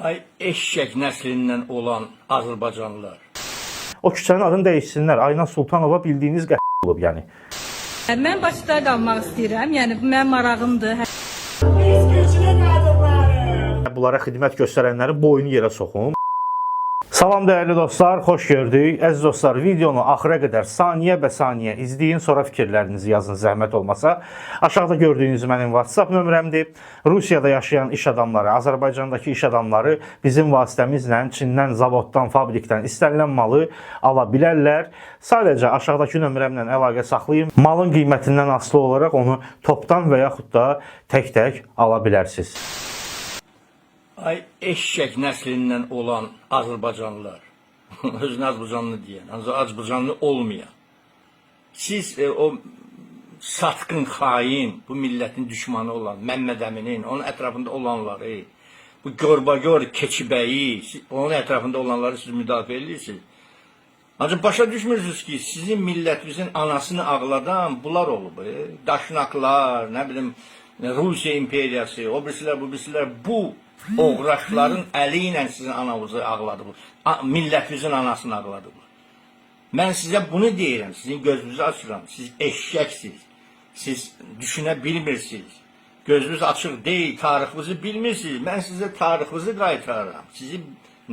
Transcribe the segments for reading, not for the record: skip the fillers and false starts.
Ay eşek nəslindən olan Azərbaycanlılar. O küçənin adını dəyişsinlər. Ayna Sultanova bildiyiniz olub yəni. Mən Bakıda qalmaq istəyirəm. Yəni bu mənim marağımdır. Biz güclü qadınlarıq. Bunlara xidmət göstərənlərin boynu yerə soxun. Salam dəyərli dostlar, xoş gördük. Əziz dostlar, videonu axıra qədər saniyə bə saniyə izləyin, sonra fikirlərinizi yazın, zəhmət olmasa. Aşağıda gördüyünüz mənim WhatsApp nömrəmdir. Rusiyada yaşayan iş adamları, Azərbaycandakı iş adamları bizim vasitəmizlə Çindən, zavoddan, fabrikdən istənilən malı ala bilərlər. Sadəcə aşağıdakı nömrəmlə əlaqə saxlayın. Malın qiymətindən asılı olaraq onu topdan və yaxud da tək-tək ala bilərsiniz. Ay eşek nəslindən olan Azərbaycanlılar. Özünü Azərbaycanlı deyən, ancaq Azərbaycanlı olmayan. Siz o satqın xain, bu millətin düşmanı olan Məmməd Əminin, onun ətrafında olanları, bu görbagör keçibəyi, onun ətrafında olanları siz müdafiə edirsiniz. Ancaq başa düşmürsünüz ki, sizin millətinizin anasını ağladan bunlar olub. Daşnaqlar, nə bilim, Rusiya imperiyası, o birisilər, bu birisilər, bu oğraşların əli ilə sizin ananızı ağladı bu. Millətinizin anasını ağladı bu. Mən sizə bunu deyirəm, sizin gözünüzü açıram. Siz eşşəksiniz. Siz düşünə bilmirsiniz. Gözünüz açıq deyil, tarixinizi bilmirsiniz. Mən sizə tarixinizi qaytararam. Sizi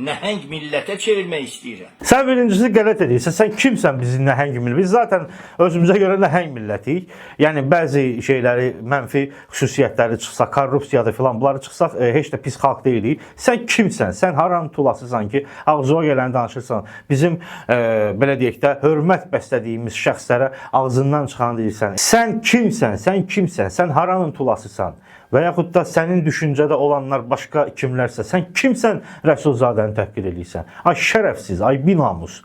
nəhəng millətə çevirmək istəyirəm. Sən birincisi qələt edirsən. Sən kimsən bizim nəhəng millət? Biz zaten özümüzə görə nəhəng millətiyik. Yəni bəzi şeyləri, mənfi xüsusiyyətləri çıxsa, korrupsiyada filan bunları çıxsaq heç də pis xalq deyilik. Sən kimsən? Sən haranın tulasısan ki, ağzına gələni danışırsan. Bizim belə deyək də hörmət bəslədiyimiz şəxslərə ağzından çıxanı deyirsən. Sən kimsən? Sən kimsən? Sən haranın tulasısan? Və yaxud da sənin düşüncədə olanlar başqa kimlərsə, sən kimsən Rəsulzadəni təhqir edirsən? Ay şərəfsiz, ay binamus.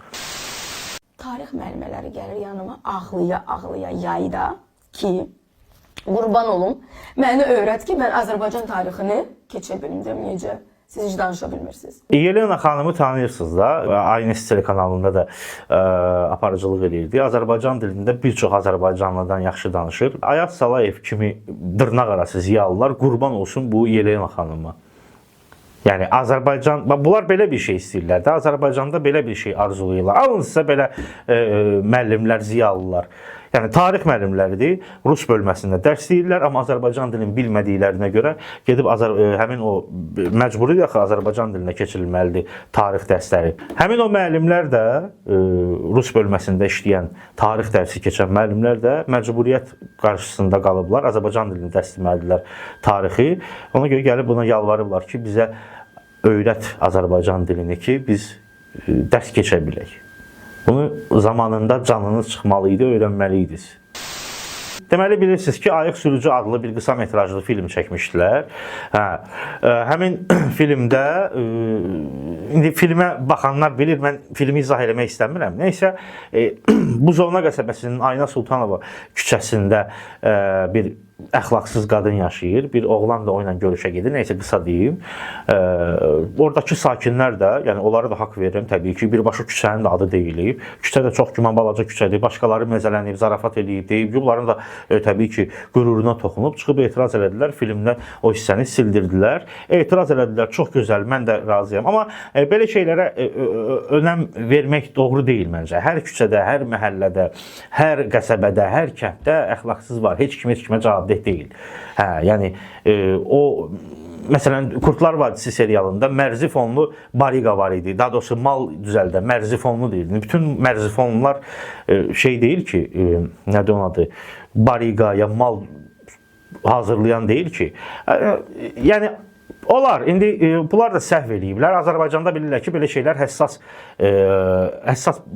Tarix müəllimələri gəlir yanıma ağlıya yayda ki, qurban olum, məni öyrət ki, mən Azərbaycan tarixini keçə bilim deməyəcək. Siz heç danışa bilmirsiniz. Yelena xanımı tanıyırsınız da, Aynes telekanalında da aparıcılıq edirdi. Azərbaycan dilində bir çox Azərbaycanlıdan yaxşı danışır. Ayaz Salayev kimi dırnaq arası ziyalılar qurban olsun bu Yelena xanıma. Yəni Azərbaycan, bunlar belə bir şey istəyirlər də, Azərbaycanda belə bir şey arzulayırlar. Alınsa belə müəllimlər, ziyalılar. Yəni tarix müəllimləridir, Rus bölməsində dərs deyirlər, amma Azərbaycan dilini bilmədiklərinə görə gedib həmin o məcburi də Azərbaycan dilinə keçirilməlidir tarix dərsləri. Həmin o müəllimlər də Rus bölməsində işləyən, tarix dərsi keçən müəllimlər də məcburiyyət qarşısında qalıblar, Azərbaycan dilini dərs deməlidirlər tarixi. Ona görə gəlib buna yalvarıblar ki, bizə öyrət Azərbaycan dilini ki, biz dərs keçə bilək. Bunu zamanında canınız çıxmalıydı, öyrənməliydiniz. Deməli bilirsiniz ki, Ayıq Sürücü adlı bir qısa metrajlı film çəkmişdilər. Həmin filmdə, indi filmə baxanlar bilir, mən filmi izah eləmək istəmirəm. Neysə, Buzovna qəsəbəsinin Ayna Sultanova küçəsində bir əxlaqsız qadın yaşayır. Bir oğlan da o ilə görüşə gedir. Neysə qısa deyim. Oradakı sakinlər də, yəni onlara da haqq verirəm təbii ki, birbaşa küçənin də adı deyilib. Küçə də çox güman balaca küçədir. Başqaları məzələnib, zarafat eləyib, deyib. Bunların da təbii ki, qüruruna toxunub, çıxıb etiraz elədilər. Filmdə o hissəni sildirdilər. Etiraz elədilər. Çox gözəl, mən də razıyam. Amma belə şeylərə önəm vermək doğru deyil məncə. Hər küçədə, hər məhəllədə, hər qəsəbədə, hər kənddə əxlaqsız var. Heç kimə cavab deyil. Yəni o məsələn Kurtlar Vadisi serialında mərzifonlu bariqa var idi. Daha doğrusu mal düzəldə mərzifonlu deyildi. Bütün mərzifonlular şey deyil ki, nədir onun adı? Bariqa ya mal hazırlayan deyil ki. Yəni olar, indi bunlar da səhv eləyiblər. Azərbaycanda bilirlər ki, belə şeylər həssas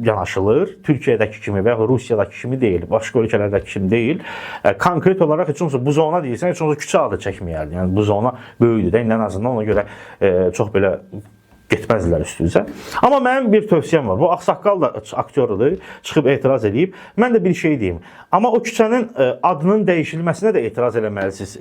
yanaşılır. Türkiyədəki kimi və Rusiyadakı kimi deyil, başqa ölkələrdəki kimi deyil. Konkret olaraq heç olmasa Buzovna deyirsən, heç olmasa küçə adı çəkməyərdi. Yəni Buzovna böyüdür də, indi ən azından ona görə çox belə getməzdilər üstünüzə. Amma mənim bir tövsiyəm var. Bu ağsaqqal da aktyorudur, çıxıb etiraz edib. Mən də bir şey deyim. Amma o küçənin adının dəyişilməsinə də etiraz eləməlisiniz,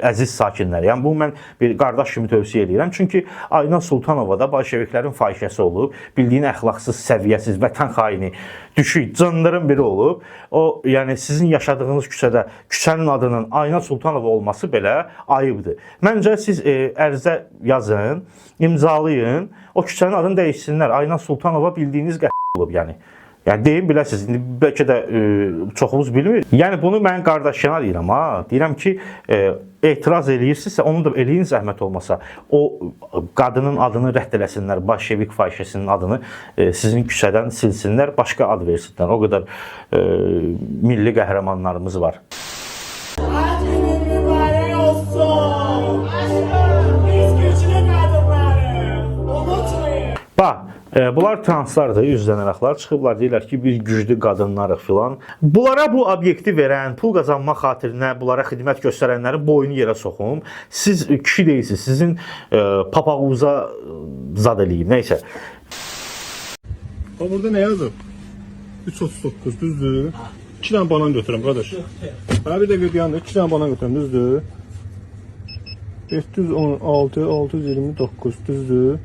əziz sakinlər. Yəni bu mən bir qardaş kimi tövsiyə edirəm. Çünki Ayna Sultanova da bolşeviklərin fahişəsi olub, bildiyin əxlaqsız, səviyyəsiz, vətən xaini, düşük, cındırın biri olub. O, yəni sizin yaşadığınız küçədə küçənin adının Ayna Sultanova olması belə ayıbdır. Məncə siz ərizə yazın, imzalayın, o küçənin adını dəyişsinlər. Ayna Sultanova bildiyiniz olub yəni. Yəni deyim biləsiniz, indi bəlkə də çoxumuz bilmir. Yəni bunu mən qardaşına deyirəm ha. Deyirəm ki, etiraz eləyirsinizsə, onu da eləyin zəhmət olmasa. O qadının adını rədd eləsinlər, Bolşevik fahişəsinin adını sizin küçədən silsinlər, başqa ad versinlər. O qədər milli qəhrəmanlarımız var. Adının mübarək olsun. Biz güclü qadınlarıq. Unutmayın. Bax, bunlar translardır, üzlənərəklər çıxıblar, deyirlər ki, biz güclü qadınlarıq filan. Bunlara bu obyekti verən, pul qazanmaq xatirinə bunlara xidmət göstərənlərin boyunu yerə soxum. Siz kişi deyilsiniz, sizin papağuza zad eləyim, neysə. Bax burada nə yazıb? 339 düzdür? 2 dənə banan götürəm qardaş. Ha bir dəqiqə dayandı. 2 dənə banan götürəm düzdür? 716 629 düzdür?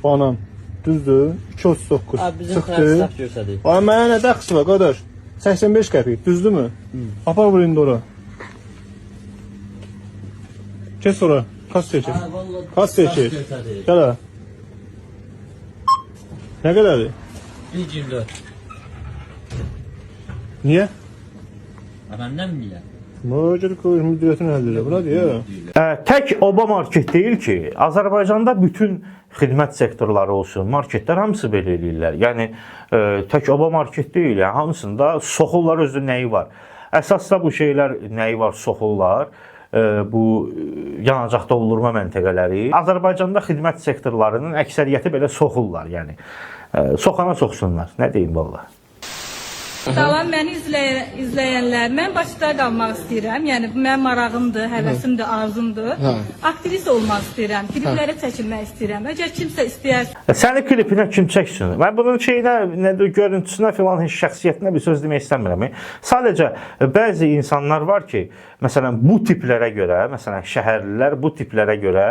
Banan düzdür? 239. Abi bizim tərəf göstərdik. Ay mənə nə dəxsi var qardaş? 85 qəpik düzdürmü? Apar vur indi ora. Kes ora. Kas çəkir. Kas çəkir. Gəl ha. Nə qədərdir? 124. Niyə? Məndən niyə? Mücadele koyun müdüriyetini əldə edə. Buna deyə. Tək oba market deyil ki, Azərbaycanda bütün xidmət sektorları olsun, marketlər hamısı belə eləyirlər. Yəni tək oba market deyil, yəni hamısında soxullar özü nəyi var. Əsasda bu şeylər nəyi var, soxullar, bu yanacaq doldurma məntəqələri. Azərbaycanda xidmət sektorlarının əksəriyyəti belə soxullar, yəni soxana soxsunlar. Nə deyim vallahi. Salam məni izləyənlər. Mən Bakıda qalmaq istəyirəm. Yəni bu mənim marağımdır, həvəsimdir, arzumdur. Aktrisa olmaq istəyirəm. Kliplərə çəkilmək istəyirəm. Əgər kimsə istəyərsə Səni klipinə kim çəksin? Mən bunun şeyinə, görüntüsünə filan heç şəxsiyyətinə bir söz demək istəmirəm. Sadəcə bəzi insanlar var ki, məsələn bu tiplərə görə, məsələn şəhərlilər bu tiplərə görə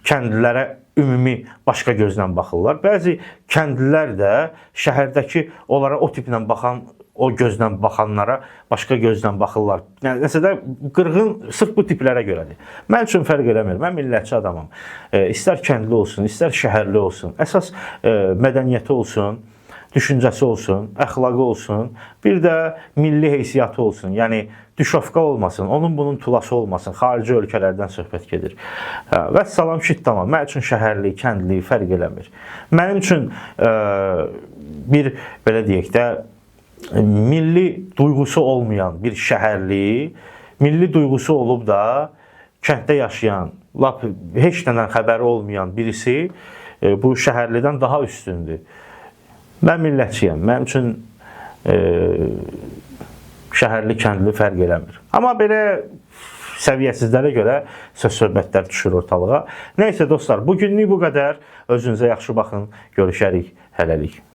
kəndlilərə ümumi başqa gözlə baxırlar. Bəzi kəndlilər də şəhərdəki onlara o tiplə baxan, o gözlə baxanlara başqa gözlə baxırlar. Yəni nəsə də qırğın sırf bu tiplərə görədir. Mən üçün fərq eləmir. Mən millətçi adamam. İstər kəndli olsun, istər şəhərli olsun. Əsas mədəniyyəti olsun, düşüncəsi olsun, əxlaqı olsun, bir də milli heysiyyatı olsun. Yəni düşovka olmasın, onun bunun tulası olmasın. Xarici ölkələrdən söhbət gedir. Və salam şit tamam. Mən üçün şəhərli, kəndli fərq eləmir. Mənim üçün bir belə deyək də milli duyğusu olmayan bir şəhərli, milli duyğusu olub da kənddə yaşayan, lap heç nədən xəbəri olmayan birisi bu şəhərlidən daha üstündür. Mən millətçiyəm. Mənim üçün şəhərli, kəndli fərq eləmir. Amma belə səviyyəsizlərə görə söz-söhbətlər düşür ortalığa. Nəysə dostlar, bugünlük bu qədər. Özünüzə yaxşı baxın. Görüşərik. Hələlik.